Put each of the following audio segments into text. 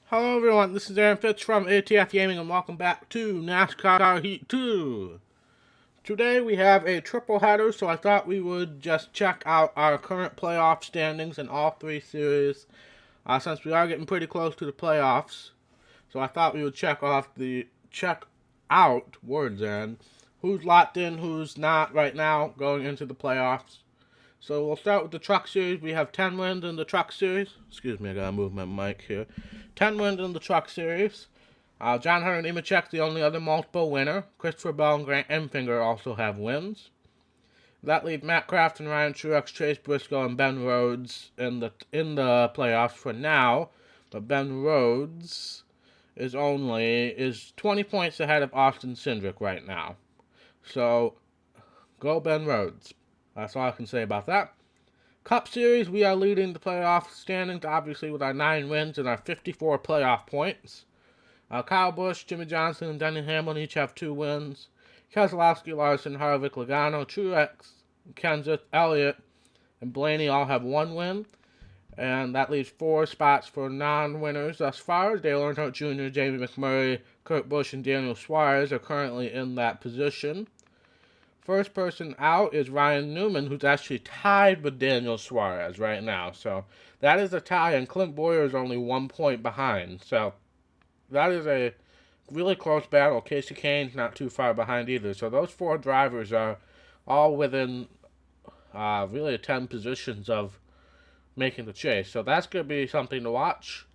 Hello everyone, this is Aaron Fitz from ATF Gaming and welcome back to NASCAR Heat 2. Today we have a triple header, so I thought we would just check out our current playoff standings in all three series, since we are getting pretty close to the playoffs. So I thought we would check out who's locked in, who's not right now going into the playoffs. So we'll start with the Truck Series. We have 10 wins in the Truck Series. Excuse me, I gotta move my mic here. 10 wins in the Truck Series. John Hunter Nemechek, the only other multiple winner. Christopher Bell and Grant Enfinger also have wins. That leaves Matt Kraft and Ryan Truex, Chase Briscoe, and Ben Rhodes in the playoffs for now. But Ben Rhodes is 20 points ahead of Austin Cindric right now. So go Ben Rhodes. That's all I can say about that. Cup Series, we are leading the playoff standings, obviously, with our 9 wins and our 54 playoff points. Kyle Busch, Jimmy Johnson, and Denny Hamlin each have 2 wins. Keselowski, Larson, Harvick, Logano, Truex, Kenseth, Elliott, and Blaney all have 1 win. And that leaves 4 spots for non-winners thus far. Dale Earnhardt Jr., Jamie McMurray, Kurt Busch, and Daniel Suarez are currently in that position. First person out is Ryan Newman, who's actually tied with Daniel Suarez right now. So that is a tie, and Clint Boyer is only 1 point behind. So that is a really close battle. Casey Kane's not too far behind either. So those 4 drivers are all within really 10 positions of making the chase. So that's going to be something to watch.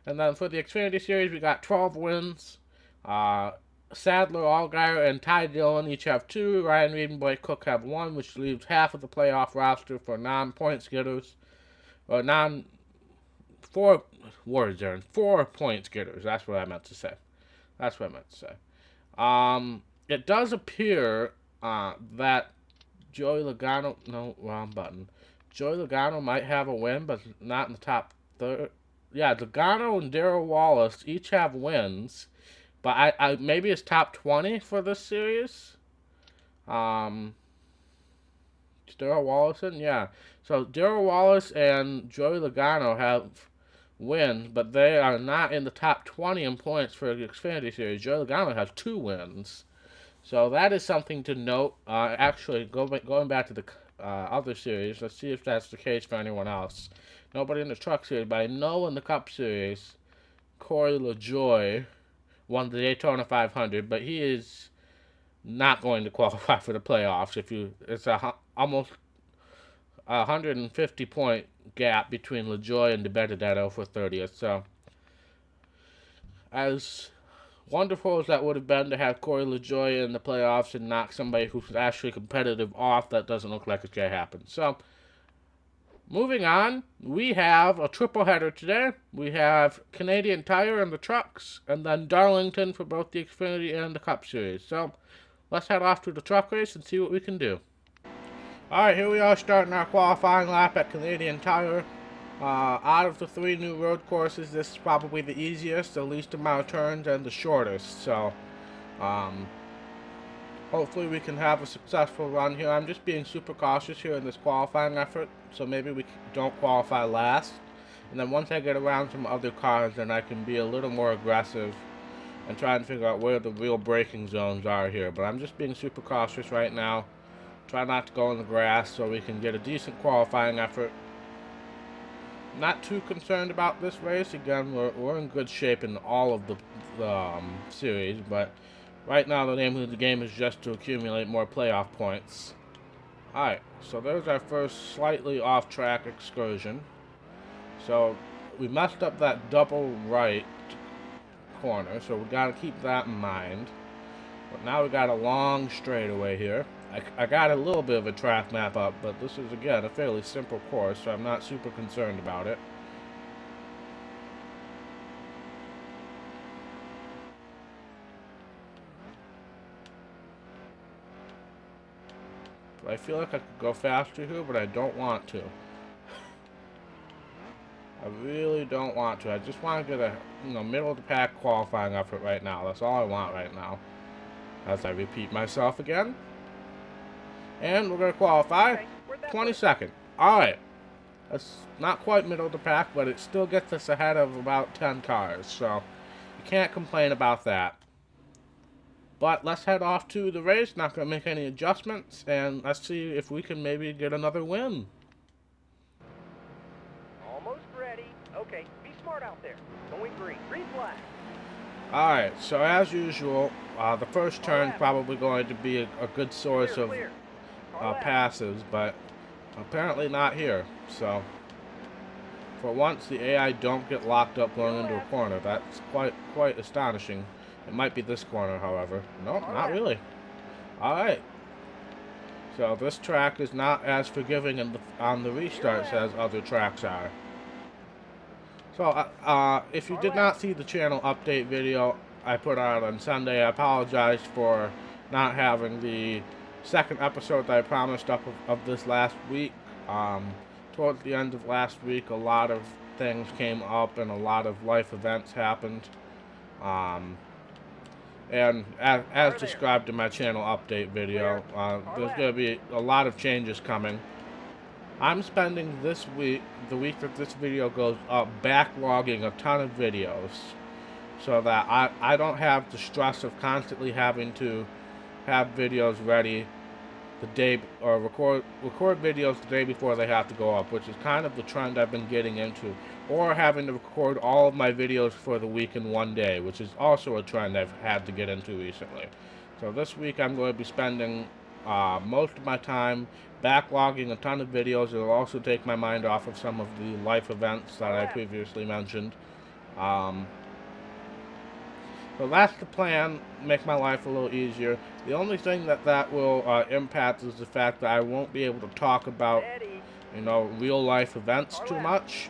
And then for the Xfinity Series, we got 12 wins. Sadler, Allgaier, and Ty Dillon each have 2. Ryan Reed and Blake Cook have 1, which leaves half of the playoff roster for non-points getters. Or 4 points getters. That's what I meant to say. It does appear that Joey Logano... No, wrong button. Joey Logano might have a win, but not in the top 30. Yeah, Logano and Darrell Wallace each have wins. But I maybe it's top 20 for this series. Darrell Wallace, yeah. So Darrell Wallace and Joey Logano have wins, but they are not in the top 20 in points for the Xfinity Series. Joey Logano has 2 wins. So that is something to note. Actually, going back to the other series, let's see if that's the case for anyone else. Nobody in the Truck Series, but I know in the Cup Series, Corey LaJoie won the Daytona 500, but he is not going to qualify for the playoffs. It's almost 150 point gap between LaJoie and DiBenedetto for 30th. So, as wonderful as that would have been to have Corey LaJoie in the playoffs and knock somebody who's actually competitive off, that doesn't look like it's going to happen. So, moving on, we have a triple header today. We have Canadian Tire and the trucks, and then Darlington for both the Xfinity and the Cup Series. So, let's head off to the truck race and see what we can do. Alright, here we are starting our qualifying lap at Canadian Tire. Out of the 3 new road courses, this is probably the easiest, the least amount of turns, and the shortest. So, hopefully we can have a successful run here. I'm just being super cautious here in this qualifying effort, so maybe we don't qualify last. And then once I get around some other cars, then I can be a little more aggressive and try and figure out where the real braking zones are here. But I'm just being super cautious right now. Try not to go in the grass so we can get a decent qualifying effort. Not too concerned about this race. Again, we're in good shape in all of the series, but right now the name of the game is just to accumulate more playoff points. Alright, so there's our first slightly off-track excursion. So we messed up that double right corner, so we got to keep that in mind. But now we got a long straightaway here. I got a little bit of a track map up, but this is, again, a fairly simple course, so I'm not super concerned about it. I feel like I could go faster here, but I don't want to. I really don't want to. I just want to get a middle of the pack qualifying effort right now. That's all I want right now. As I repeat myself again. And we're going to qualify 22nd. Alright. It's not quite middle of the pack, but it still gets us ahead of about 10 cars, so you can't complain about that. But let's head off to the race, not going to make any adjustments, and let's see if we can maybe get another win. Almost ready. Okay, be smart out there. Going green. Green flag. Alright, so as usual, the first turn probably going to be a good source of passes, but apparently not here. So, for once, the AI don't get locked up going into a corner. That's quite astonishing. It might be this corner, however. No, not really. Alright. So, this track is not as forgiving on the restarts as other tracks are. So, if you did not see the channel update video I put out on Sunday, I apologize for not having the second episode that I promised up of this last week. Towards the end of last week, a lot of things came up and a lot of life events happened. And as described in my channel update video, there's going to be a lot of changes coming. I'm spending this week, the week that this video goes up, backlogging a ton of videos so that I don't have the stress of constantly having to have videos ready the day, or record videos the day before they have to go up, which is kind of the trend I've been getting into, or having to record all of my videos for the week in one day, which is also a trend I've had to get into recently. So this week I'm going to be spending most of my time backlogging a ton of videos. It'll also take my mind off of some of the life events that I previously mentioned. So that's the plan, make my life a little easier. The only thing that will impact is the fact that I won't be able to talk about, real life events too much.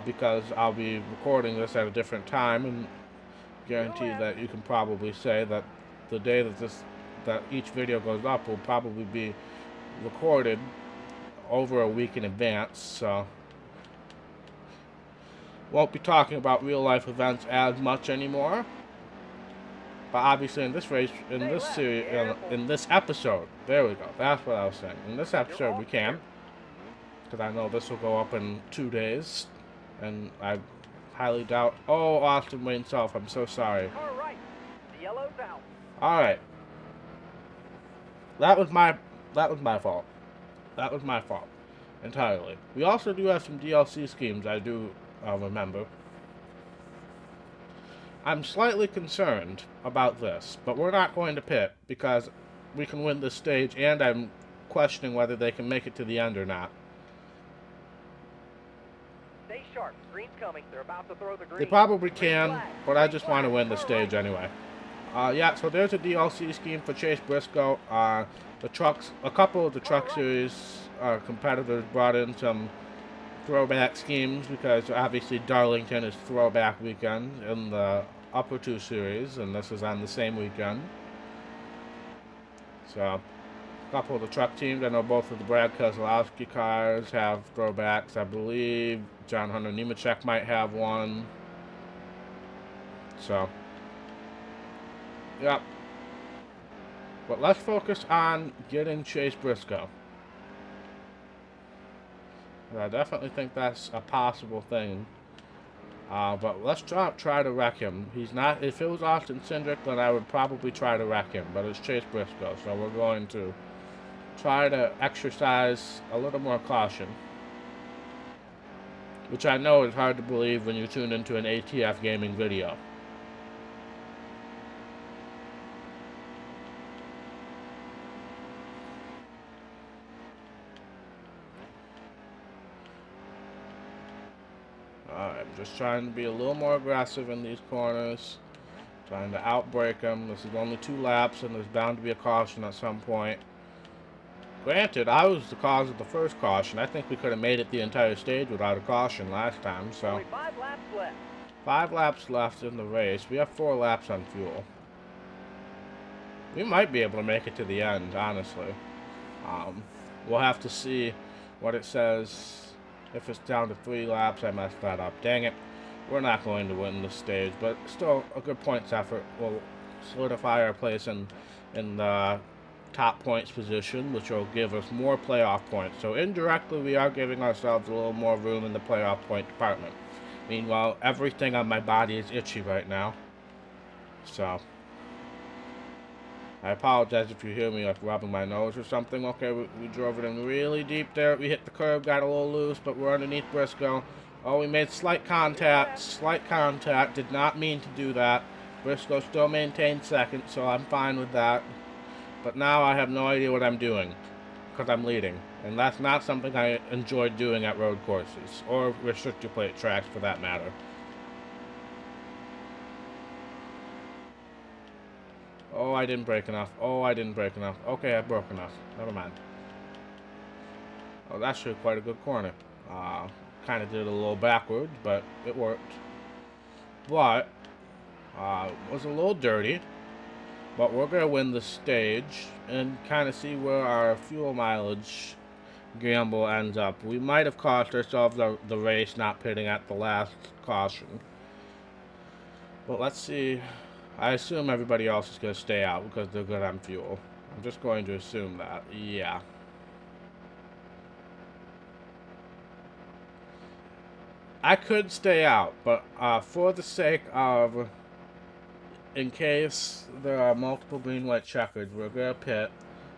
Because I'll be recording this at a different time, and guarantee that you can probably say that the day that each video goes up will probably be recorded over a week in advance, so won't be talking about real life events as much anymore. But obviously in this race, in this series, in this episode, there we go, that's what I was saying. In this episode we can, because I know this will go up in 2 days, and I highly doubt. Oh, Austin Wayne Self, I'm so sorry. Alright, the yellow's out. Alright. That was my fault. That was my fault. Entirely. We also do have some DLC schemes, I do remember. I'm slightly concerned about this, but we're not going to pit because we can win this stage, and I'm questioning whether they can make it to the end or not. Stay sharp. Green's coming. They're about to throw the green. They probably can, but I just want to win the stage anyway. Yeah, so there's a DLC scheme for Chase Briscoe. The trucks, a couple of the Truck Series competitors brought in some throwback schemes because obviously Darlington is throwback weekend in the upper two series, and this is on the same weekend. So, a couple of the truck teams, I know both of the Brad Keselowski cars have throwbacks. I believe John Hunter Nemechek might have one. So, yep. But let's focus on getting Chase Briscoe. I definitely think that's a possible thing. But let's try to wreck him. He's not. If it was Austin Cindric, then I would probably try to wreck him. But it's Chase Briscoe, so we're going to try to exercise a little more caution. Which I know is hard to believe when you tune into an ATF gaming video. I'm just trying to be a little more aggressive in these corners. Trying to outbrake them. This is only 2 laps, and there's bound to be a caution at some point. Granted, I was the cause of the first caution. I think we could have made it the entire stage without a caution last time, so. Only 5 laps left. 5 laps left in the race. We have 4 laps on fuel. We might be able to make it to the end, honestly. We'll have to see what it says. If it's down to 3 laps, I messed that up. Dang it. We're not going to win this stage, but still a good points effort will solidify our place in the top points position, which will give us more playoff points. So indirectly, we are giving ourselves a little more room in the playoff point department. Meanwhile, everything on my body is itchy right now. So, I apologize if you hear me like rubbing my nose or something. Okay, we drove it in really deep there. We hit the curb, got a little loose, but we're underneath Briscoe. Oh, we made slight contact. Slight contact. Did not mean to do that. Briscoe still maintained second, so I'm fine with that. But now I have no idea what I'm doing, because I'm leading. And that's not something I enjoy doing at road courses, or restrictor plate tracks for that matter. Oh, I didn't brake enough. Oh, I didn't brake enough. Okay, I broke enough. Never mind. Oh, that's actually quite a good corner. Kind of did it a little backwards, but it worked. But, it was a little dirty. But we're going to win the stage and kind of see where our fuel mileage gamble ends up. We might have cost ourselves the race not pitting at the last caution. But let's see. I assume everybody else is going to stay out because they're good on fuel. I'm just going to assume that. Yeah. I could stay out, but for the sake of, in case there are multiple green, white checkers, we're going to pit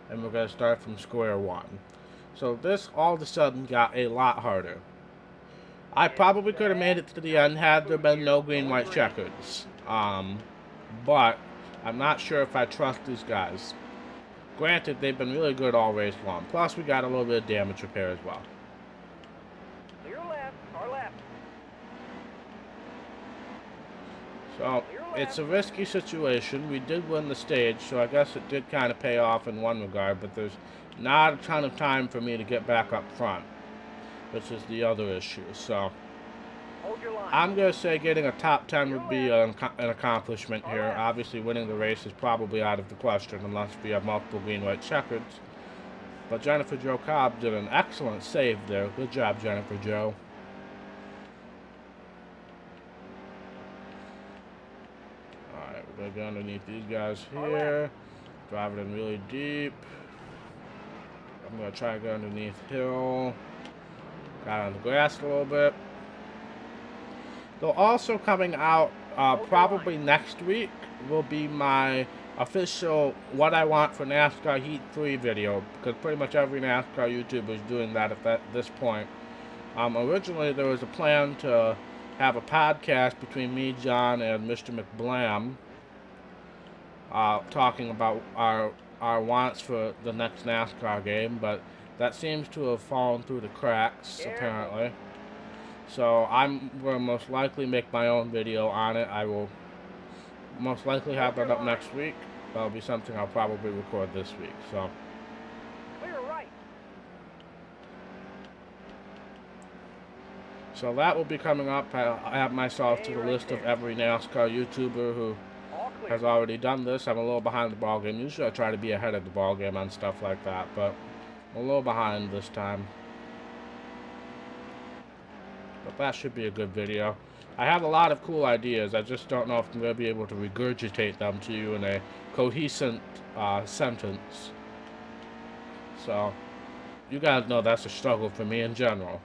and we're going to start from square one. So this all of a sudden got a lot harder. I probably could have made it to the end had there been no green, white checkers. But I'm not sure if I trust these guys. Granted, they've been really good all race long. Plus, we got a little bit of damage repair as well. Clear left, car left. So, it's a risky situation. We did win the stage, so I guess it did kind of pay off in one regard, but there's not a ton of time for me to get back up front, which is the other issue. So, Hold your line. I'm going to say getting a top 10 would be an accomplishment here. Obviously, winning the race is probably out of the question unless we have multiple green-white checkers. But Jennifer Jo Cobb did an excellent save there. Good job, Jennifer Jo. Alright, we're going to go underneath these guys here. Drive it in really deep. I'm going to try to go underneath hill. Got on the grass a little bit. So also coming out probably next week will be my official what I want for NASCAR Heat 3 video, because pretty much every NASCAR YouTuber is doing that at this point. Originally there was a plan to have a podcast between me, John, and Mr. McBlam talking about our wants for the next NASCAR game, but that seems to have fallen through the cracks, apparently. So I'm going to most likely make my own video on it. I will most likely have that up next week. That'll be something I'll probably record this week. Clear right. So that will be coming up. I add myself to the list of every NASCAR YouTuber who All clear. has already done this. I'm a little behind the ball game. Usually I try to be ahead of the ball game on stuff like that, but I'm a little behind this time. But that should be a good video. I have a lot of cool ideas. I just don't know if I'm going to be able to regurgitate them to you in a cohesive sentence. So, you guys know that's a struggle for me in general.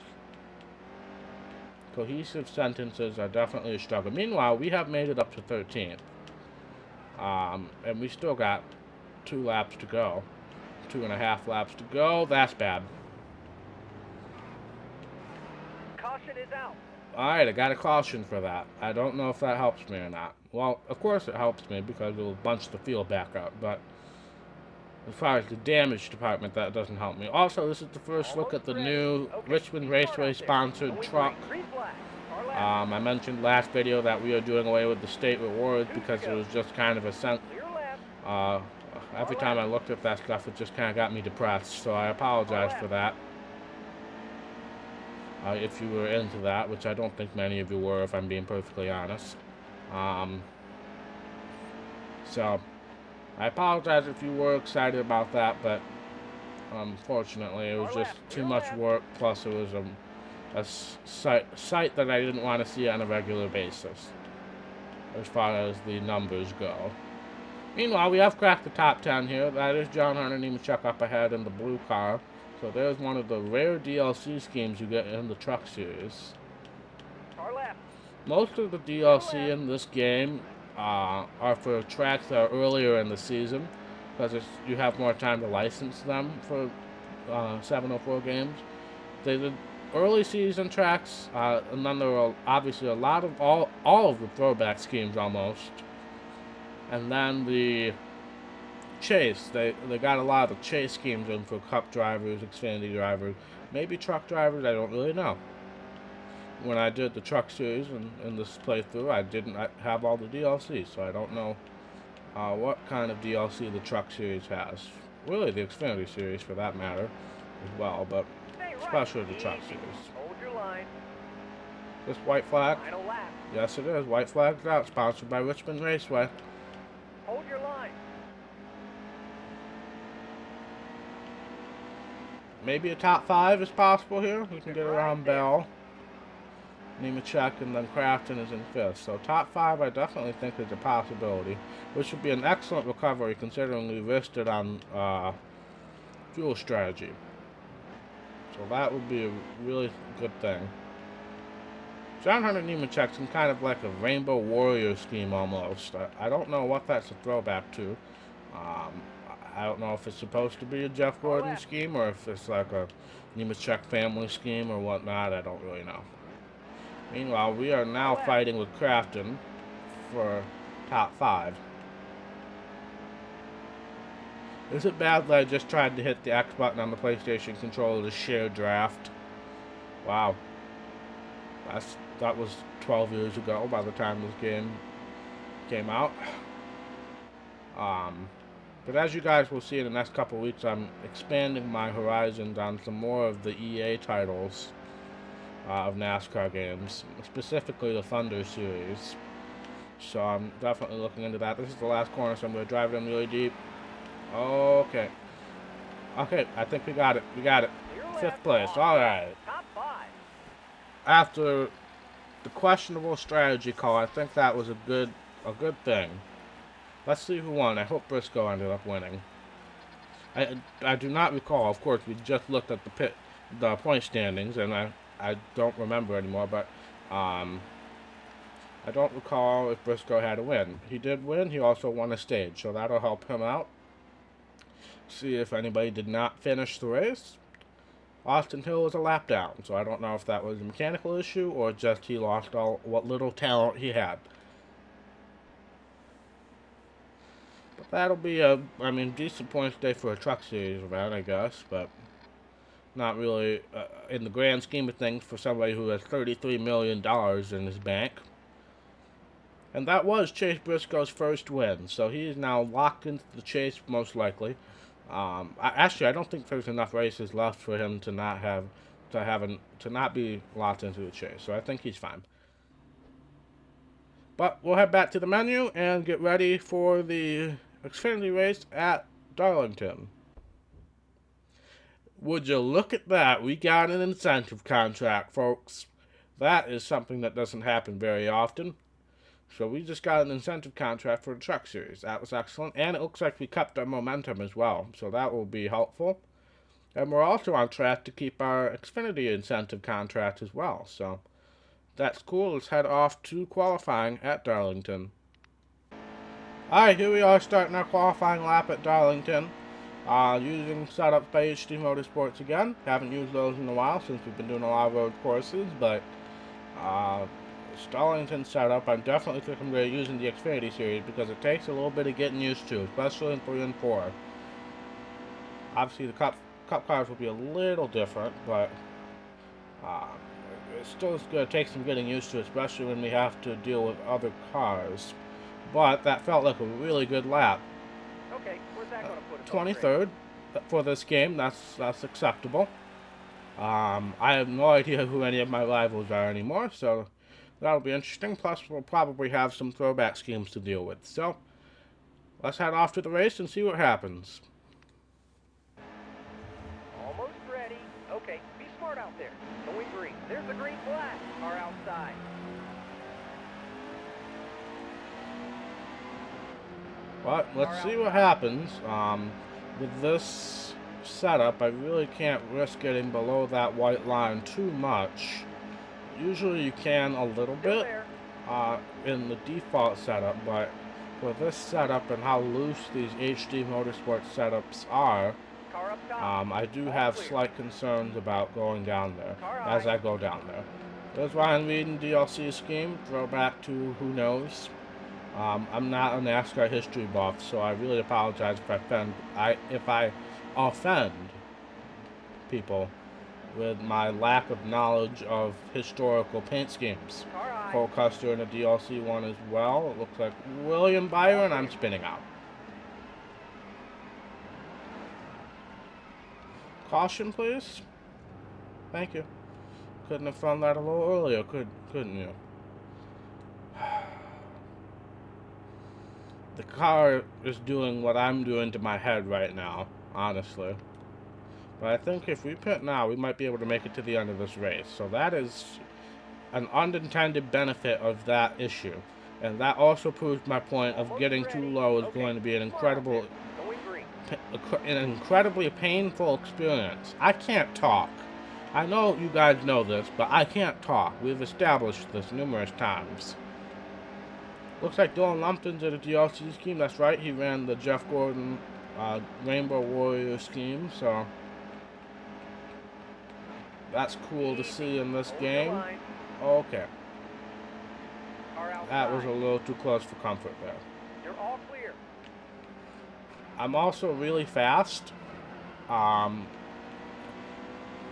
Cohesive sentences are definitely a struggle. Meanwhile, we have made it up to 13th. And we still got 2 laps to go. 2.5 laps to go. That's bad. Caution is out. Alright, I got a caution for that. I don't know if that helps me or not. Well, of course it helps me because it'll bunch the field back up, but as far as the damage department, that doesn't help me. Also, this is the first look at the new Richmond Raceway sponsored truck. Green flag. Car left. I mentioned last video that we are doing away with the state rewards because it was just kind of a Clear left. every time I looked at that stuff, it just kind of got me depressed, so I apologize for that. If you were into that, which I don't think many of you were, if I'm being perfectly honest. So, I apologize if you were excited about that, but unfortunately it was just too much work, plus it was a site that I didn't want to see on a regular basis, as far as the numbers go. Meanwhile, we have cracked the top 10 here. That is John Hunter Nemechek up ahead in the blue car. So there's one of the rare DLC schemes you get in the truck series. Car left. Most of the DLC in this game are for tracks that are earlier in the season, because you have more time to license them for 704 games. The early season tracks, and then there are obviously a lot of all of the throwback schemes almost. And then the chase, they got a lot of the chase schemes in for Cup drivers, Xfinity drivers, maybe truck drivers, I don't really know. When I did the truck series in this playthrough, I didn't have all the DLC, so I don't know what kind of DLC the truck series has. Really, the Xfinity series for that matter as well, but especially the truck series. Hold your line. This white flag? Final lap. Yes, it is. White flag's out, sponsored by Richmond Raceway. Hold your line. Maybe a top 5 is possible here. We can get around Bell, Nemechek, and then Crafton is in 5th. So top 5 I definitely think is a possibility, which would be an excellent recovery considering we risked it on fuel strategy. So that would be a really good thing. John Hunter Nemechek's in kind of like a Rainbow Warrior scheme almost. I don't know what that's a throwback to. I don't know if it's supposed to be a Jeff Gordon scheme or if it's like a Nemechek family scheme or whatnot. I don't really know. Meanwhile, we are now fighting with Crafton for top 5. Is it bad that I just tried to hit the X button on the PlayStation controller to share draft? Wow. That was 12 years ago by the time this game came out. But as you guys will see in the next couple of weeks, I'm expanding my horizons on some more of the EA titles of NASCAR games, specifically the Thunder series. So I'm definitely looking into that. This is the last corner, so I'm going to drive it in really deep. Okay. Okay, I think we got it. We got it. 5th place. Alright. Top 5. After the questionable strategy call, I think that was a good thing. Let's see who won. I hope Briscoe ended up winning. I do not recall. Of course, we just looked at the point standings, and I don't remember anymore. But I don't recall if Briscoe had a win. He did win. He also won a stage, so that'll help him out. See if anybody did not finish the race. Austin Hill was a lap down, so I don't know if that was a mechanical issue or just he lost what little talent he had. But that'll be decent points day for a truck series event, I guess, but not really in the grand scheme of things for somebody who has $33 million in his bank. And that was Chase Briscoe's first win, so he is now locked into the chase most likely. Actually, I don't think there's enough races left for him to not be locked into the chase, so I think he's fine. But we'll head back to the menu and get ready for the Xfinity race at Darlington. Would you look at that? We got an incentive contract, folks. That is something that doesn't happen very often. So we just got an incentive contract for the truck series. That was excellent. And it looks like we kept our momentum as well. So that will be helpful. And we're also on track to keep our Xfinity incentive contract as well. So that's cool. Let's head off to qualifying at Darlington. Alright, here we are starting our qualifying lap at Darlington. Using setups by HD Motorsports again. Haven't used those in a while since we've been doing a lot of road courses. But Darlington setup, I definitely think I'm going to use in the Xfinity series because it takes a little bit of getting used to, especially in 3 and 4. Obviously, the Cup cars will be a little different, but it's still going to take some getting used to, especially when we have to deal with other cars. But that felt like a really good lap. Okay, where's that going to put us? 23rd for this game. That's acceptable. I have no idea who any of my rivals are anymore, so that'll be interesting. Plus, we'll probably have some throwback schemes to deal with. So, let's head off to the race and see what happens. Almost ready. Okay, be smart out there. Going green. There's the green flag. Car outside. But let's see what happens. With this setup, I really can't risk getting below that white line too much. Usually you can a little Still bit in the default setup, but for this setup and how loose these HD Motorsport setups are, Car up top. I do All have clear. slight concerns about going down there Car as high. I go down there. There's Ryan Reed in DLC scheme. Throwback to who knows. I'm not a NASCAR history buff, so I really apologize if I offend people with my lack of knowledge of historical paint schemes. Car high. Cole Custer in a DLC one as well. It looks like William Byron. I'm spinning out. Caution, please. Thank you. Couldn't have found that a little earlier, couldn't you? The car is doing what I'm doing to my head right now, honestly. But I think if we pit now, we might be able to make it to the end of this race. So that is an unintended benefit of that issue. And that also proves my point of getting too low is going to be an incredibly painful experience. I can't talk. I know you guys know this, but I can't talk. We've established this numerous times. Looks like Dylan Lumpton's in a DLC scheme. That's right, he ran the Jeff Gordon Rainbow Warrior scheme, so that's cool to see in this game. Okay. That was a little too close for comfort there. You're all clear. I'm also really fast,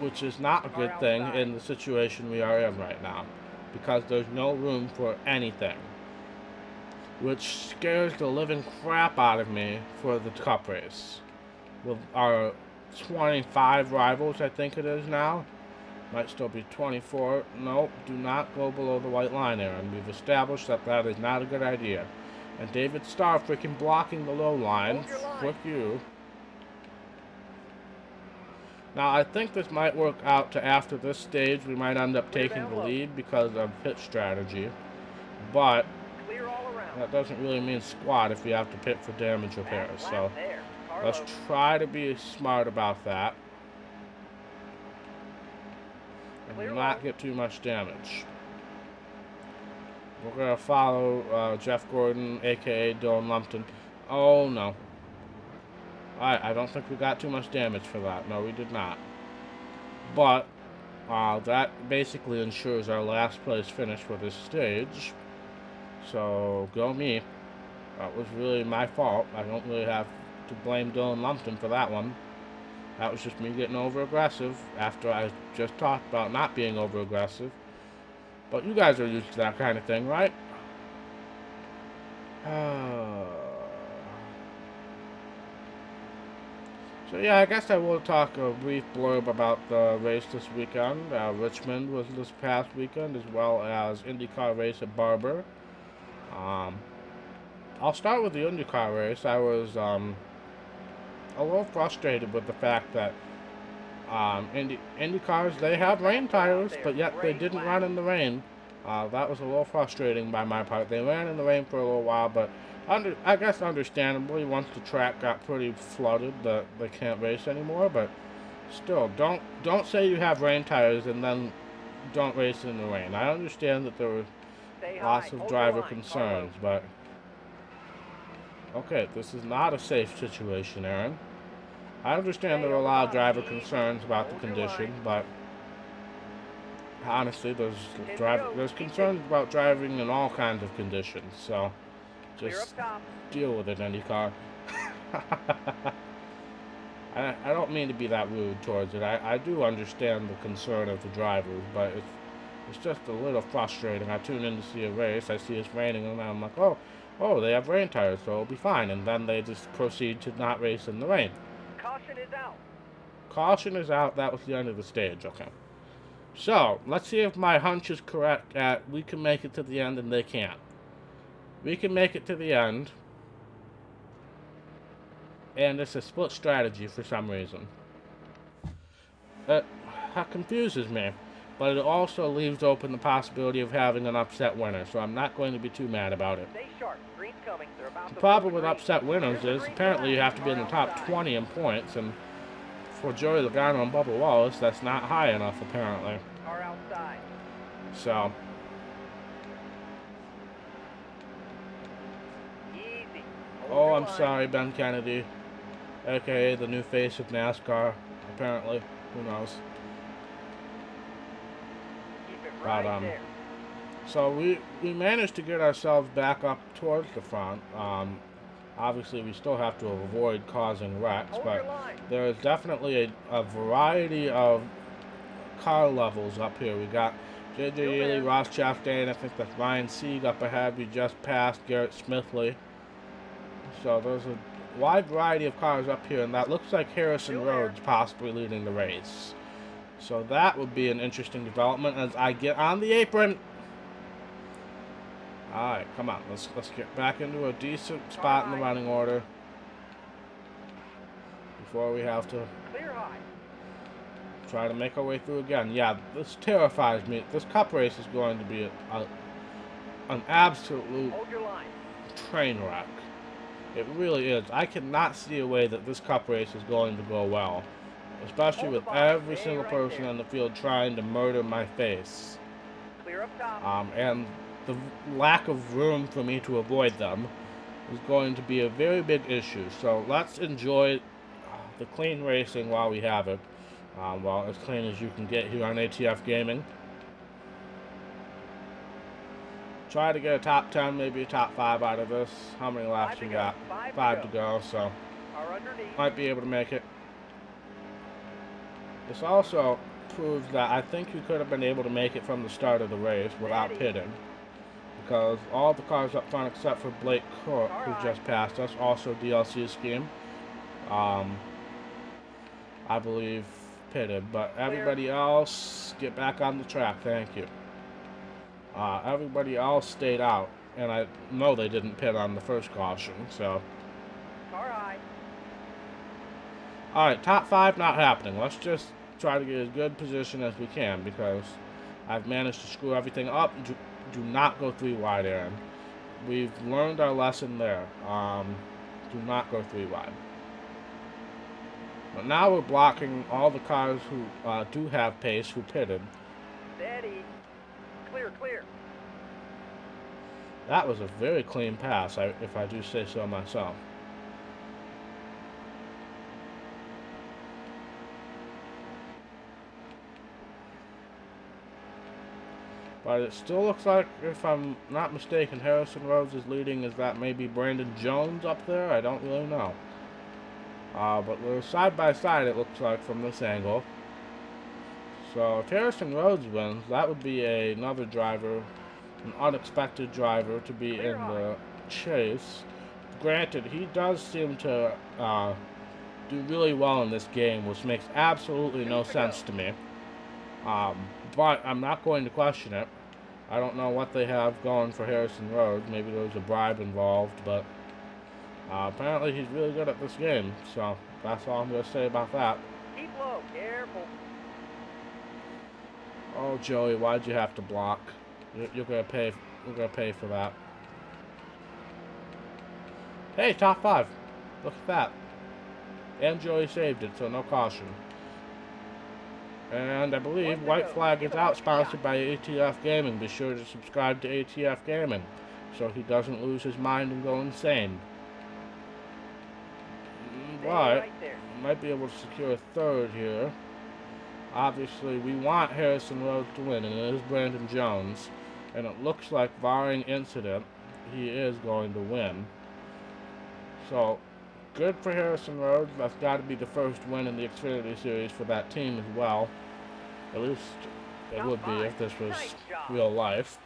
which is not a good thing in the situation we are in right now, because there's no room for anything, which scares the living crap out of me for the cup race. With our 25 rivals, I think it is now. Might still be 24. Nope, do not go below the white line, Aaron. We've established that that is not a good idea. And David Starr freaking blocking the low line. Frick you. Now, I think this might work out to after this stage. We might end up taking the lead because of pit strategy. But that doesn't really mean squat if we have to pit for damage repairs. So let's try to be smart about that. And not get too much damage. We're going to follow Jeff Gordon, a.k.a. Dylan Lumpton. Oh, no. I don't think we got too much damage for that. No, we did not. But that basically ensures our last place finish for this stage. So, go me. That was really my fault. I don't really have to blame Dylan Lumpton for that one. That was just me getting over-aggressive after I just talked about not being over-aggressive. But you guys are used to that kind of thing, right? So yeah, I guess I will talk a brief blurb about the race this weekend. Richmond was this past weekend, as well as IndyCar race at Barber. I'll start with the IndyCar race. I was a little frustrated with the fact that IndyCars, they have rain tires, but yet they didn't run in the rain. That was a little frustrating by my part. They ran in the rain for a little while, but I guess understandably, once the track got pretty flooded, that they can't race anymore. But still, don't say you have rain tires and then don't race in the rain. I understand that there were lots of driver concerns, but okay, this is not a safe situation, Aaron. I understand there are a lot of driver concerns about the condition, but honestly, there's concerns about driving in all kinds of conditions, so just deal with it, IndyCar. I don't mean to be that rude towards it. I do understand the concern of the drivers, but it's just a little frustrating. I tune in to see a race, I see it's raining, and I'm like, oh, they have rain tires, so it'll be fine. And then they just proceed to not race in the rain. Caution is out. Caution is out. That was the end of the stage. Okay. So, let's see if my hunch is correct at we can make it to the end and they can't. We can make it to the end. And it's a split strategy for some reason. That confuses me. But it also leaves open the possibility of having an upset winner. So I'm not going to be too mad about it. Stay sharp. Green's coming. incoming. They're about The to problem move with the upset green. winners There's a is green apparently you flag. have to be in the Car top outside. 20 in points, and for Joey Logano and Bubba Wallace, that's not high enough apparently. Car outside. So, Easy. oh, Hold your I'm line. sorry, Ben Kennedy, aka the new face of NASCAR, apparently. Who knows? Keep it But, right there. So we managed to get ourselves back up towards the front. Obviously, we still have to avoid causing wrecks, Hold but your line. there is definitely a variety of car levels up here. We got J.J. Still Ely, there. Ross Chastain, I think that's Ryan Sieg up ahead. We just passed Garrett Smithley. So there's a wide variety of cars up here, and that looks like Harrison Still there. Rhodes possibly leading the race. So that would be an interesting development as I get on the apron. Alright, come on. Let's get back into a decent spot in the running order before we have to Clear high. try to make our way through again. Yeah, this terrifies me. This cup race is going to be an absolute Hold your line. train wreck. It really is. I cannot see a way that this cup race is going to go well, especially Hold with the line. every Stay single right person there. on the field trying to murder my face. Clear up top. And the lack of room for me to avoid them is going to be a very big issue. So let's enjoy the clean racing while we have it. Well, as clean as you can get here on ATF Gaming. Try to get a top 10, maybe a top 5 out of this. How many laps we got? 5 to go, so Car underneath. might be able to make it. This also proves that I think we could have been able to make it from the start of the race without pitting. Because all the cars up front except for Blake Cook, who just passed us, also DLC scheme, I believe pitted. But everybody else, get back on the track, thank you. Everybody else stayed out, and I know they didn't pit on the first caution, so. Car high. Alright, top 5 not happening. Let's just try to get as good position as we can, because I've managed to screw everything up. Do not go 3 wide, Aaron. We've learned our lesson there. Do not go 3 wide. But now we're blocking all the cars who do have pace, who pitted. Steady. Clear, clear. That was a very clean pass, if I do say so myself. But it still looks like, if I'm not mistaken, Harrison Rhodes is leading. Is that maybe Brandon Jones up there? I don't really know. But we're side by side, it looks like, from this angle. So if Harrison Rhodes wins, that would be another driver, an unexpected driver to be in the chase. Granted, he does seem to do really well in this game, which makes absolutely no sense to me. But I'm not going to question it. I don't know what they have going for Harrison Rhodes. Maybe there was a bribe involved, but apparently he's really good at this game. So that's all I'm going to say about that. Keep low. Careful. Oh, Joey, why'd you have to block? You're going to pay. You're going to pay for that. Hey, top 5. Look at that. And Joey saved it, so no caution. And I believe White Flag is out, sponsored by ATF Gaming. Be sure to subscribe to ATF Gaming so he doesn't lose his mind and go insane. But might be able to secure a 3rd here. Obviously, we want Harrison Rhodes to win, and it is Brandon Jones. And it looks like, barring incident, he is going to win. So, good for Harrison Rhodes. That's got to be the first win in the Xfinity Series for that team as well. At least it would be if this was real life.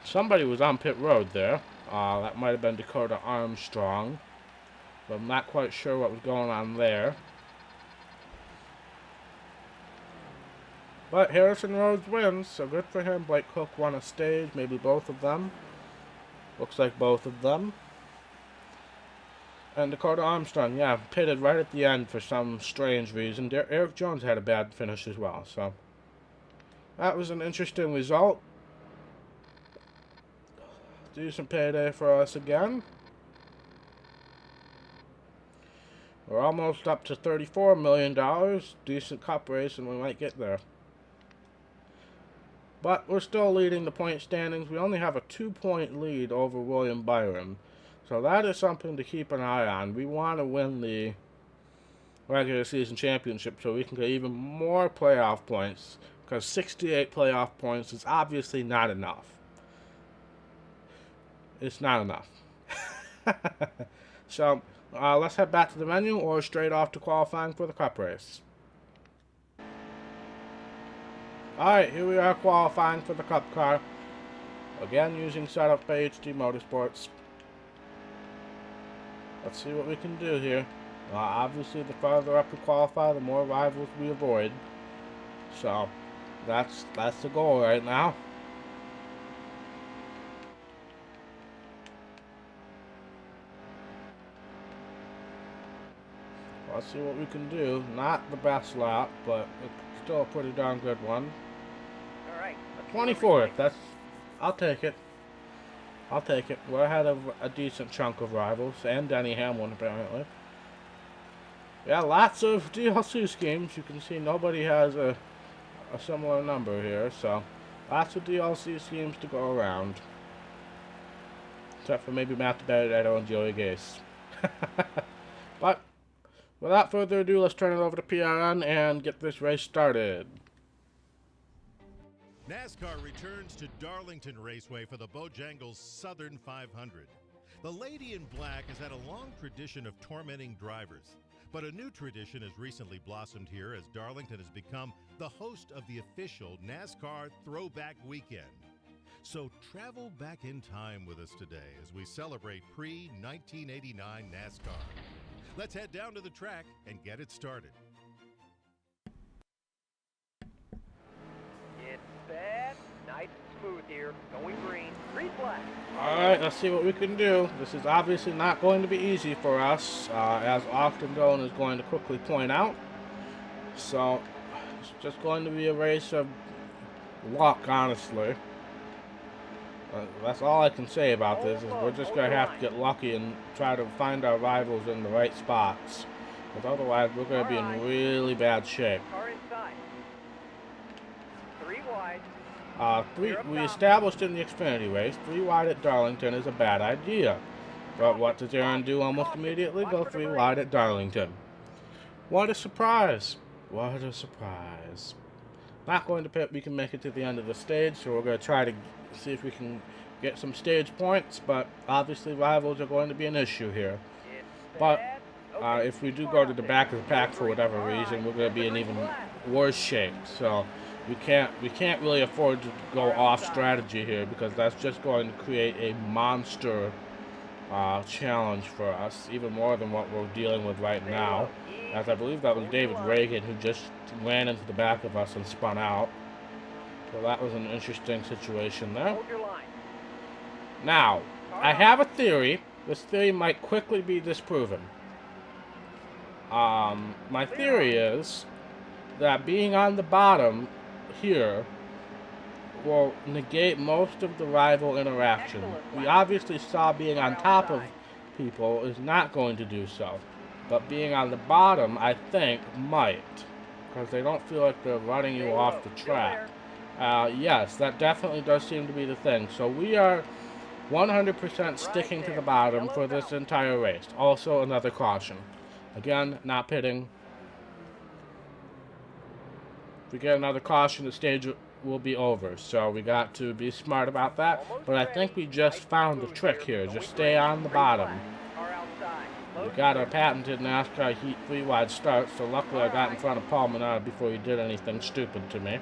Somebody was on pit road there. That might have been Dakota Armstrong. But I'm not quite sure what was going on there. But Harrison Rhodes wins, so good for him. Blake Cook won a stage, maybe both of them. Looks like both of them. And Dakota Armstrong, yeah, pitted right at the end for some strange reason. Eric Jones had a bad finish as well, so that was an interesting result. Decent payday for us again. We're almost up to $34 million. Decent cup race, and we might get there. But we're still leading the point standings. We only have a 2-point lead over William Byron. So that is something to keep an eye on. We want to win the regular season championship so we can get even more playoff points. Because 68 playoff points is obviously not enough. It's not enough. So, let's head back to the menu or straight off to qualifying for the cup race. Alright, here we are qualifying for the cup car. Again, using setup by HD Motorsports. Let's see what we can do here. Obviously, the farther up we qualify, the more rivals we avoid. So, that's the goal right now. Let's see what we can do. Not the best lap, but it's still a pretty darn good one. All right. 24th. I'll take it. I'll take it. We're ahead of a decent chunk of rivals, and Denny Hamlin apparently. Yeah, lots of DLC schemes. You can see nobody has a similar number here, so lots of DLC schemes to go around. Except for maybe Matt Benedetto and Joey Gase. But without further ado, let's turn it over to PRN and get this race started. NASCAR returns to Darlington Raceway for the Bojangles Southern 500. The Lady in Black has had a long tradition of tormenting drivers, but a new tradition has recently blossomed here as Darlington has become the host of the official NASCAR Throwback Weekend. So travel back in time with us today as we celebrate pre-1989 NASCAR. Let's head down to the track and get it started. It's bad, nice and smooth here. Going green. Green flag. Alright, let's see what we can do. This is obviously not going to be easy for us, as Austin Dillon is going to quickly point out. So, it's just going to be a race of luck, honestly. That's all I can say about this, is we're just going to have to get lucky and try to find our rivals in the right spots. Because otherwise, we're going to be in really bad shape. Car inside. 3 wide. We established in the Xfinity race, 3 wide at Darlington is a bad idea. But what does Aaron do almost immediately? Go 3 wide at Darlington. What a surprise. What a surprise. Not going to pit, we can make it to the end of the stage, so we're going to try to see if we can get some stage points, but obviously rivals are going to be an issue here. But if we do go to the back of the pack for whatever reason, we're going to be in even worse shape. So we can't really afford to go off strategy here, because that's just going to create a monster challenge for us, even more than what we're dealing with right now. As I believe that was David Reagan who just ran into the back of us and spun out. So that was an interesting situation there. Now, I have a theory. This theory might quickly be disproven. My theory is that being on the bottom here will negate most of the rival interaction. We obviously saw being on top of people is not going to do so. But being on the bottom, I think, might. Because they don't feel like they're running you off the track. Yes, that definitely does seem to be the thing. So we are 100% sticking to the bottom for this entire race. Also, another caution. Again, not pitting. If we get another caution, the stage will be over. So we got to be smart about that. But I think we just found the trick here. Just stay on the bottom. We got our patented NASCAR Heat 3 wide start, so luckily I got in front of Paul Menard before he did anything stupid to me.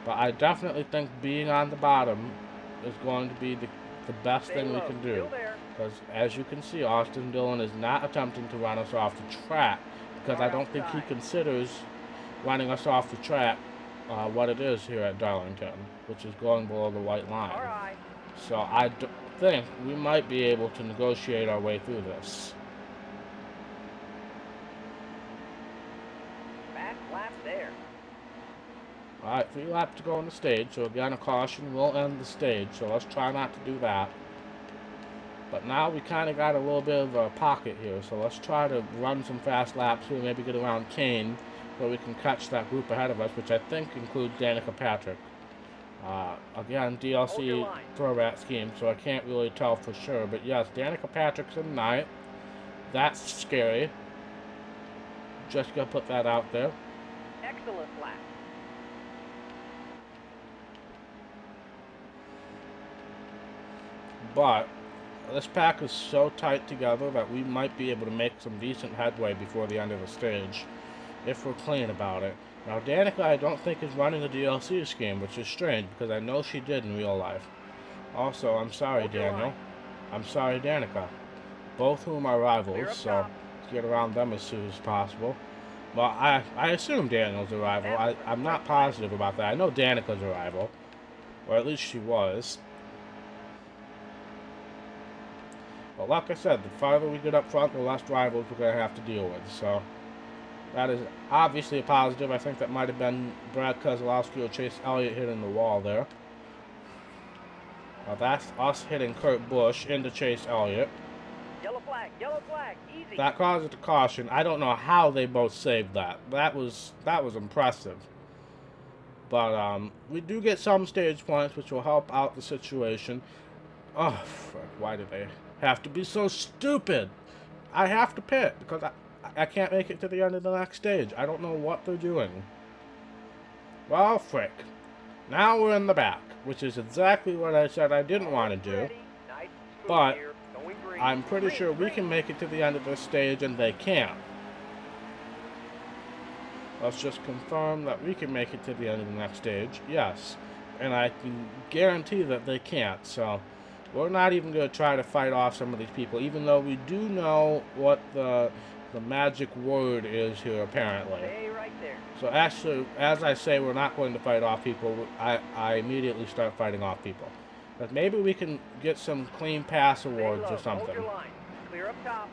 But I definitely think being on the bottom is going to be the best thing we can do. Because as you can see, Austin Dillon is not attempting to run us off the track, because I don't think he considers running us off the track what it is here at Darlington, which is going below the white line. So I think we might be able to negotiate our way through this. Back lap there. Alright, 3 laps to go on the stage, so again a caution will end the stage, so let's try not to do that. But now we kind of got a little bit of a pocket here, so let's try to run some fast laps here, maybe get around Kane, so we can catch that group ahead of us, which I think includes Danica Patrick. Again, DLC throwback scheme, so I can't really tell for sure, but yes, Danica Patrick's in 9th. That's scary. Just gonna put that out there. Excellent lap. But this pack is so tight together that we might be able to make some decent headway before the end of the stage, if we're clean about it. Now, Danica, I don't think is running a DLC scheme, which is strange, because I know she did in real life. Also, I'm sorry, Daniel. I'm sorry, Danica. Both whom are rivals, so let's get around them as soon as possible. Well, I assume Daniel's a rival. I'm not positive about that. I know Danica's a rival, or at least she was. But like I said, the farther we get up front, the less rivals we're going to have to deal with. So that is obviously a positive. I think that might have been Brad Keselowski or Chase Elliott hitting the wall there. Now that's us hitting Kurt Busch into Chase Elliott. Yellow flag, easy. That caused a caution. I don't know how they both saved that. That was impressive. But we do get some stage points, which will help out the situation. Oh, frick, why did they have to be so stupid? I have to pit because I can't make it to the end of the next stage. I don't know what they're doing. Well, frick. Now we're in the back, which is exactly what I said I didn't want to do. But I'm pretty sure we can make it to the end of this stage and they can't. Let's just confirm that we can make it to the end of the next stage. Yes. And I can guarantee that they can't. So we're not even going to try to fight off some of these people, even though we do know what the magic word is here, apparently. Stay right there. So actually, as I say, we're not going to fight off people. I immediately start fighting off people. But maybe we can get some clean pass awards or something. Clear up top.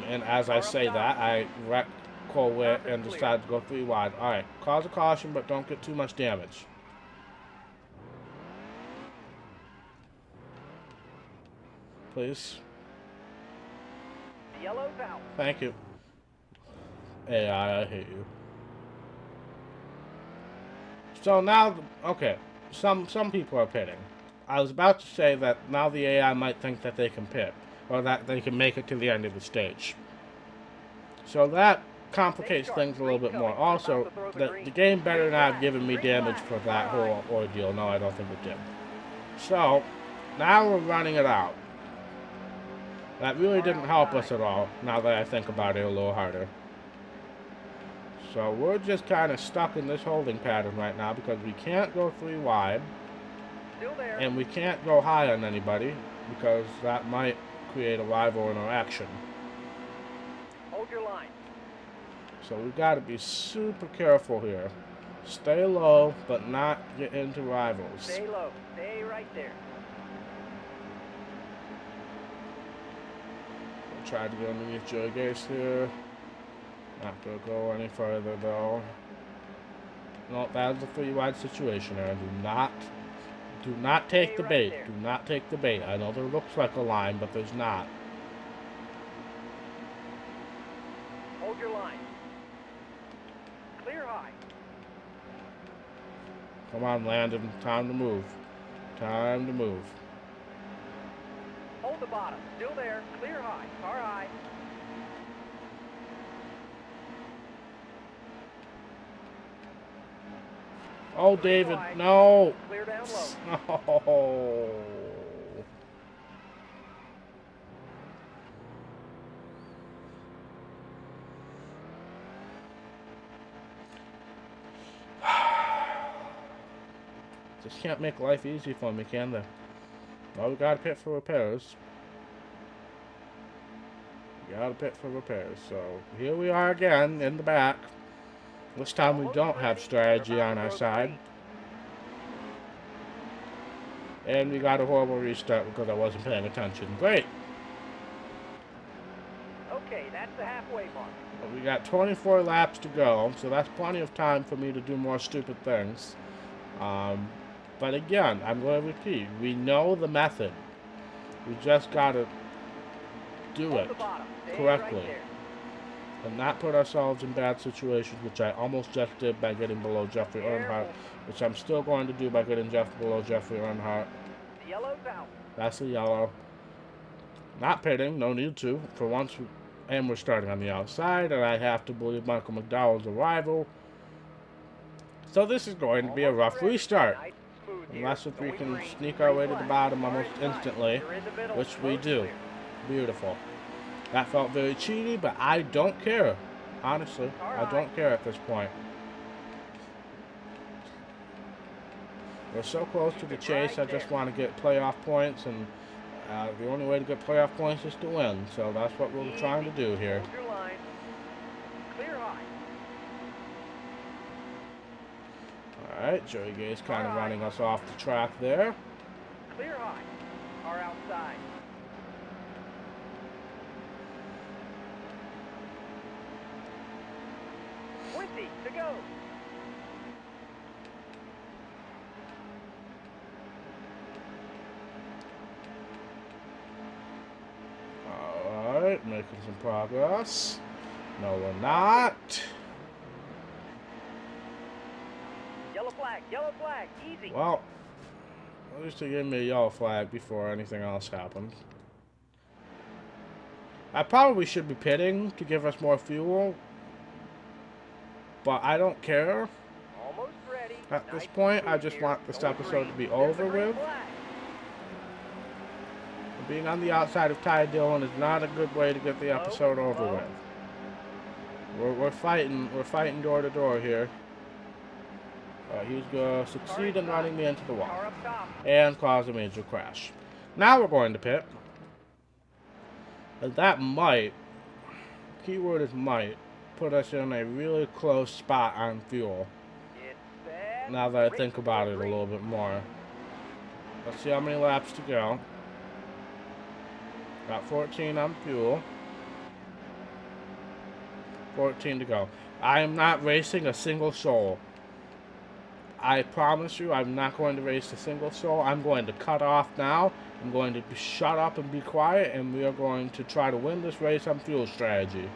And as I say that, I wreck Colwitt and decide to go 3 wide. Alright, cause a caution, but don't get too much damage. Please. The yellow's out. Thank you. AI, I hate you. So now, okay, some people are pitting. I was about to say that now the AI might think that they can pit, or that they can make it to the end of the stage. So that complicates things a little bit more. Also, the game better not have given me damage for that whole ordeal. No, I don't think it did. So, now we're running it out. That really didn't help us at all, now that I think about it a little harder. So we're just kind of stuck in this holding pattern right now because we can't go 3 wide. And we can't go high on anybody because that might create a rival interaction. Hold your line. So we've got to be super careful here. Stay low, but not get into rivals. Stay low. Stay right there. We'll try to get underneath Joey Gase here. Not going to go any further, though. No, that's a 3 wide situation, Aaron. Do not take the bait. Do not take the bait. I know there looks like a line, but there's not. Hold your line. Clear high. Come on, Landon. Time to move. Time to move. Hold the bottom. Still there. Clear high. Car high. Oh, David, no. Clear down low. No. Just can't make life easy for me, can they? Well, we gotta pit for repairs. Gotta pit for repairs. So, here we are again in the back. This time we don't have strategy on our side. And we got a horrible restart because I wasn't paying attention. Great! Okay, that's the halfway mark. But we got 24 laps to go, so that's plenty of time for me to do more stupid things. But again, I'm going to repeat, we know the method. We just got to do Hold it the bottom. Stay correctly. Right there. And not put ourselves in bad situations, which I almost just did by getting below Jeffrey Earnhardt, which I'm still going to do by getting below Jeffrey Earnhardt. The yellow's out. That's a yellow. Not pitting, no need to. For once, and we're starting on the outside, and I have to believe Michael McDowell's a rival. So this is going to be a rough restart. Nice and smooth here. Unless if we Going can green. sneak our way to the Green bottom flag. almost Orange instantly, flag. You're in the middle. which we Road's do. clear. Beautiful. That felt very cheaty, but I don't care. Honestly, I don't care at this point. We're so close to the chase, I just want to get playoff points, and the only way to get playoff points is to win. So that's what we're trying to do here. Hold your line. Clear high. Alright, Joey Gay's kind of running us off the track there. Clear high. Car outside. To go. Alright, making some progress. No, we're not. Yellow flag, easy. Well, at least they gave me a yellow flag before anything else happened. I probably should be pitting to give us more fuel, but I don't care. Almost ready. At this point, I just want this episode to be over with. Being on the outside of Ty Dillon is not a good way to get the episode over with. We're fighting door to door here. He's going to succeed in running me into the wall and cause a major crash. Now we're going to pit. And that might, keyword is might, put us in a really close spot on fuel. Now that I think about it a little bit more. Let's see how many laps to go. Got 14 on fuel. 14 to go. I am not racing a single soul. I promise you, I'm not going to race a single soul. I'm going to cut off now. I'm going to shut up and be quiet, and we are going to try to win this race on fuel strategy.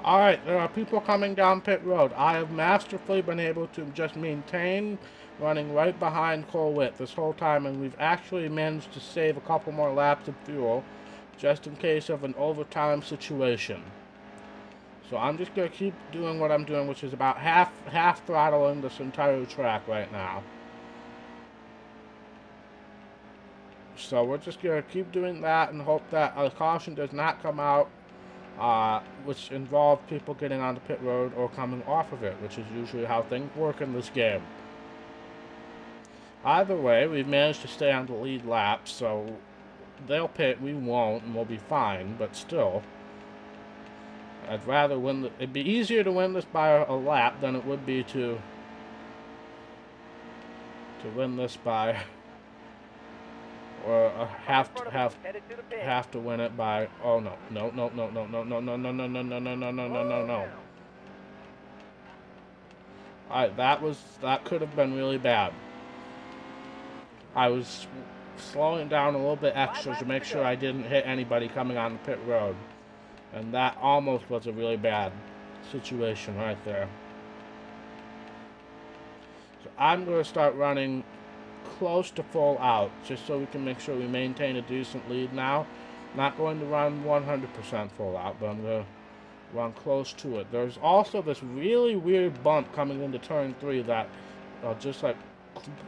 Alright, there are people coming down pit road. I have masterfully been able to just maintain running right behind Cole Witt this whole time, and we've actually managed to save a couple more laps of fuel just in case of an overtime situation. So I'm just going to keep doing what I'm doing, which is about half throttling this entire track right now. So we're just going to keep doing that and hope that a caution does not come out, which involves people getting onto pit road or coming off of it, which is usually how things work in this game. Either way, we've managed to stay on the lead lap, so they'll pit, we won't, and we'll be fine, but still. I'd rather win it'd be easier to win this by a lap than it would be to win this by, or have to win it by, oh no. Alright, that could have been really bad. I was slowing down a little bit extra to make sure I didn't hit anybody coming on the pit road. And that almost was a really bad situation right there. So I'm going to start running close to full out, just so we can make sure we maintain a decent lead now. Not going to run 100% full out, but I'm going to run close to it. There's also this really weird bump coming into turn 3 that just like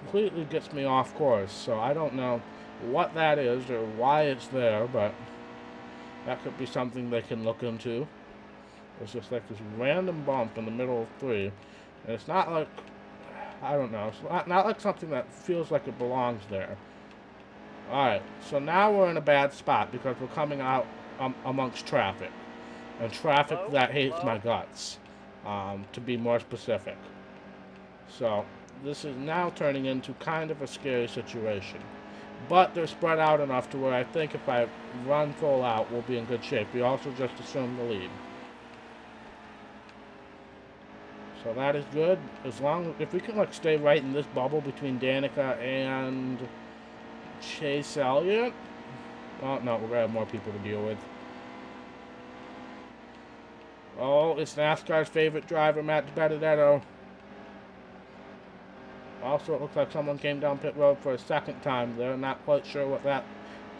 completely gets me off course. So I don't know what that is or why it's there, but that could be something they can look into. It's just like this random bump in the middle of 3. And it's not like, I don't know, it's not like something that feels like it belongs there. Alright, so now we're in a bad spot because we're coming out amongst traffic. And traffic that hates my guts, to be more specific. So, this is now turning into kind of a scary situation. But they're spread out enough to where I think if I run full out, we'll be in good shape. We also just assumed the lead. So that is good. As long if we can like stay right in this bubble between Danica and Chase Elliott. Oh no, we're gonna have more people to deal with. Oh, it's NASCAR's favorite driver, Matt Benedetto. Also, it looks like someone came down pit road for a second time there. Not quite sure what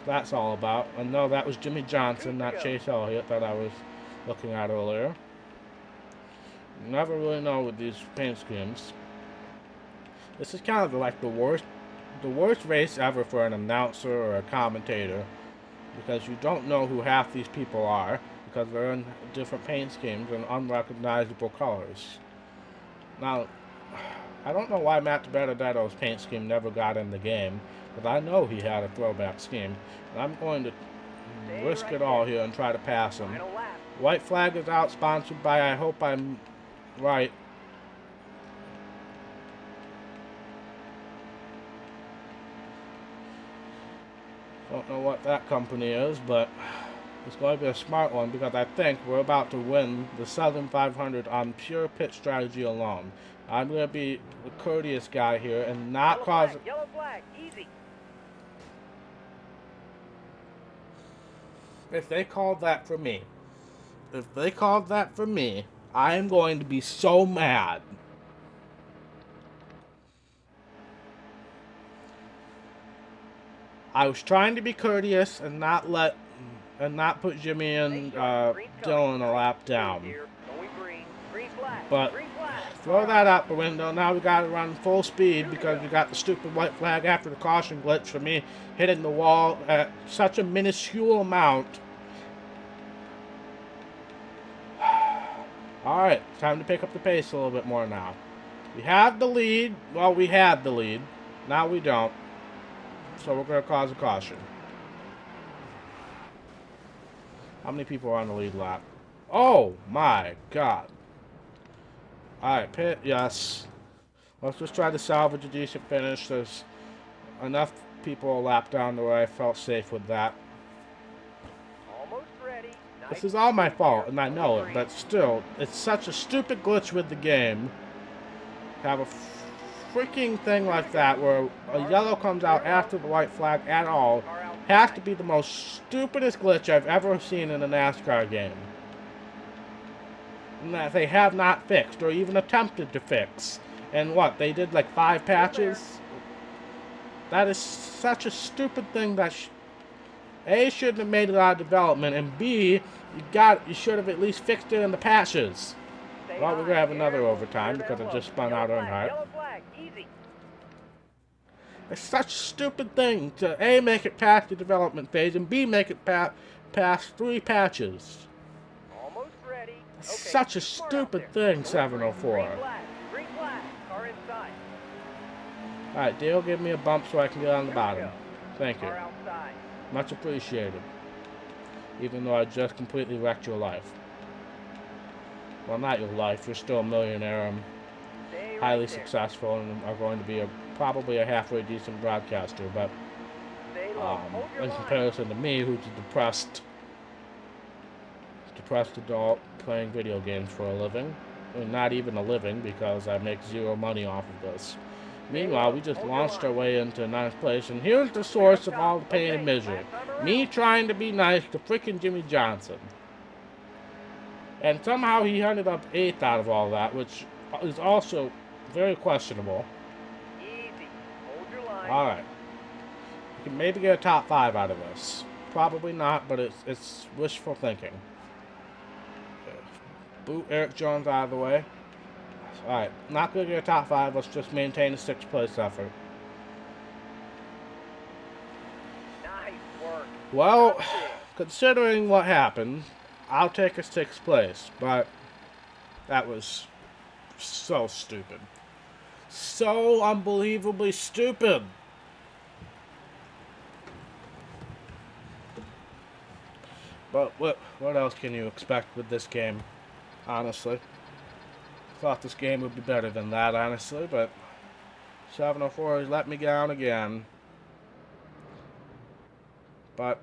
that's all about. And no, that was Jimmy Johnson, not Chase Elliott, that I was looking at earlier. You never really know with these paint schemes. This is kind of like the worst race ever for an announcer or a commentator, because you don't know who half these people are, because they're in different paint schemes and unrecognizable colors. Now, I don't know why Matt Benedetto's paint scheme never got in the game, but I know he had a throwback scheme, and I'm going to risk it all here and try to pass him. White flag is out, sponsored by, I hope I'm right, don't know what that company is, but it's going to be a smart one, because I think we're about to win the Southern 500 on pure pit strategy alone. I'm going to be the courteous guy here and not cause... Yellow flag, easy. If they called that for me, I am going to be so mad. I was trying to be courteous and not put Jimmy and Dylan a lap down. But throw that out the window. Now we got to run full speed because we got the stupid white flag after the caution glitch for me hitting the wall at such a minuscule amount. Alright, time to pick up the pace a little bit more now. We have the lead. Well, we had the lead. Now we don't. So we're going to cause a caution. How many people are on the lead lap? Oh my god. Alright, pit, yes. Let's just try to salvage a decent finish. There's enough people a lap down to where I felt safe with that. Almost ready. This is all my fault, and I know it, but still, it's such a stupid glitch with the game. Have a freaking thing like that where a yellow comes out after the white flag at all has to be the most stupidest glitch I've ever seen in a NASCAR game. And that they have not fixed or even attempted to fix. And what, they did like 5 patches? That is such a stupid thing that A, shouldn't have made it out of development, and B, you should have at least fixed it in the patches. Well, we're going to have another overtime because it just spun out Earnhardt. It's such a stupid thing to A, make it past the development phase, and B, make it past 3 patches. Almost ready. It's such a stupid thing, 704. Green flag. Car inside. Alright, Dale, give me a bump so I can get on the bottom. Thank you. Car outside. Much appreciated. Even though I just completely wrecked your life. Well, not your life. You're still a millionaire and highly successful and are going to be probably a halfway decent broadcaster, but in comparison to me, who's a depressed adult playing video games for a living, and not even a living because I make 0 money off of this. Meanwhile, we just launched our way into 9th place, and here's the source of all the pain and misery. Me trying to be nice to freaking Jimmy Johnson. And somehow he ended up 8th out of all that, which is also very questionable. Easy. Hold your line. Alright. We can maybe get a top 5 out of this. Probably not, but it's wishful thinking. Boot Eric Jones out of the way. Alright, not going to get a top 5. Let's just maintain a 6th place effort. Nice work. Well, considering what happened, I'll take a 6th place, but that was so stupid. So unbelievably stupid. But what else can you expect with this game, honestly? Thought this game would be better than that, honestly, but 704 has let me down again. But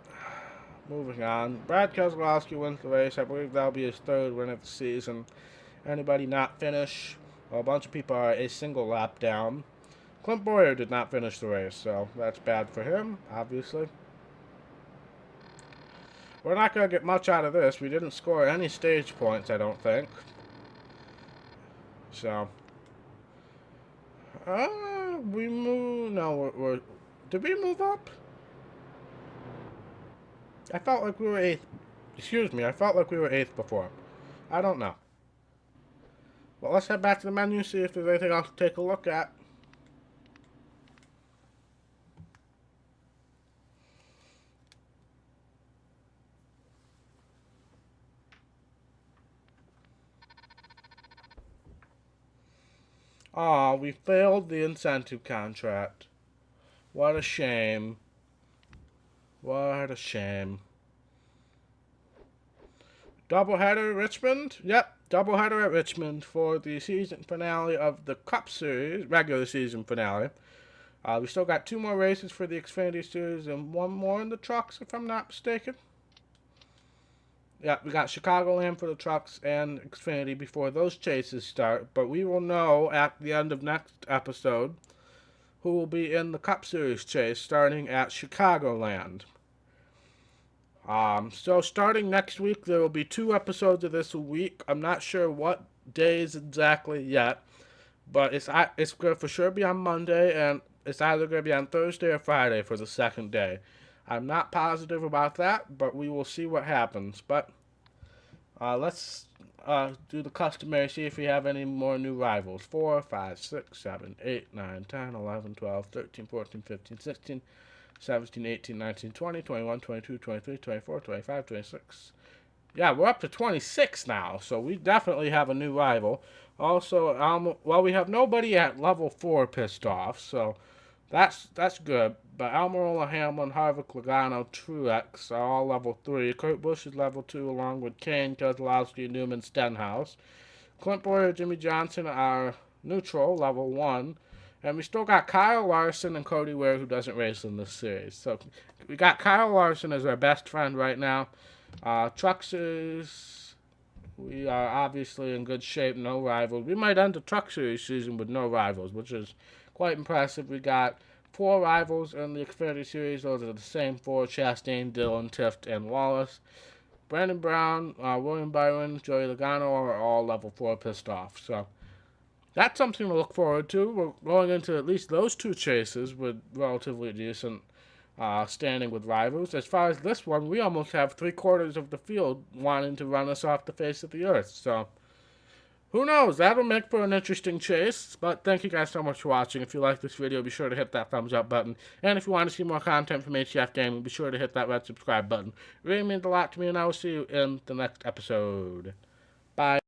moving on, Brad Keselowski wins the race. I believe that'll be his 3rd win of the season. Anybody not finish A bunch of people are a single lap down. Clint Boyer did not finish the race, so that's bad for him, obviously. We're not going to get much out of this. We didn't score any stage points, I don't think. So. We move. No, we're. Did we move up? I felt like we were 8th. Excuse me, I felt like we were 8th before. I don't know. Well, let's head back to the menu, see if there's anything else to take a look at. Aw, we failed the incentive contract. What a shame. What a shame. Doubleheader at Richmond? Yep, doubleheader at Richmond for the season finale of the Cup Series, regular season finale. We still got 2 more races for the Xfinity Series and 1 more in the trucks, if I'm not mistaken. Yeah, we got Chicagoland for the trucks and Xfinity before those chases start. But we will know at the end of next episode who will be in the Cup Series chase starting at Chicagoland. So starting next week, there will be 2 episodes of this a week. I'm not sure what days exactly yet, but it's going to for sure be on Monday, and it's either going to be on Thursday or Friday for the second day. I'm not positive about that, but we will see what happens. But let's do the customary, see if we have any more new rivals. 4, 5, 6, 7, 8, 9, 10, 11, 12, 13, 14, 15, 16, 17, 18, 19, 20, 21, 22, 23, 24, 25, 26. Yeah, we're up to 26 now, so we definitely have a new rival. Also, well, we have nobody at level 4 pissed off, so that's good. But Almirola, Hamlin, Harvick, Logano, Truex are all level 3. Kurt Busch is level 2, along with Kane, Keselowski, Newman, Stenhouse. Clint Boyer, Jimmy Johnson are neutral, level 1. And we still got Kyle Larson and Cody Ware, who doesn't race in this series. So we got Kyle Larson as our best friend right now. Truck we are obviously in good shape, no rivals. We might end the Truck Series season with no rivals, which is quite impressive. We got 4 rivals in the Xfinity Series. Those are the same 4: Chastain, Dillon, Tift, and Wallace. Brandon Brown, William Byron, Joey Logano are all level 4 pissed off. So that's something to look forward to. We're going into at least those 2 chases with relatively decent standing with rivals. As far as this one, we almost have 3/4 of the field wanting to run us off the face of the earth. So who knows? That'll make for an interesting chase. But thank you guys so much for watching. If you like this video, be sure to hit that thumbs up button. And if you want to see more content from HCF Gaming, be sure to hit that red subscribe button. It really means a lot to me, and I will see you in the next episode. Bye.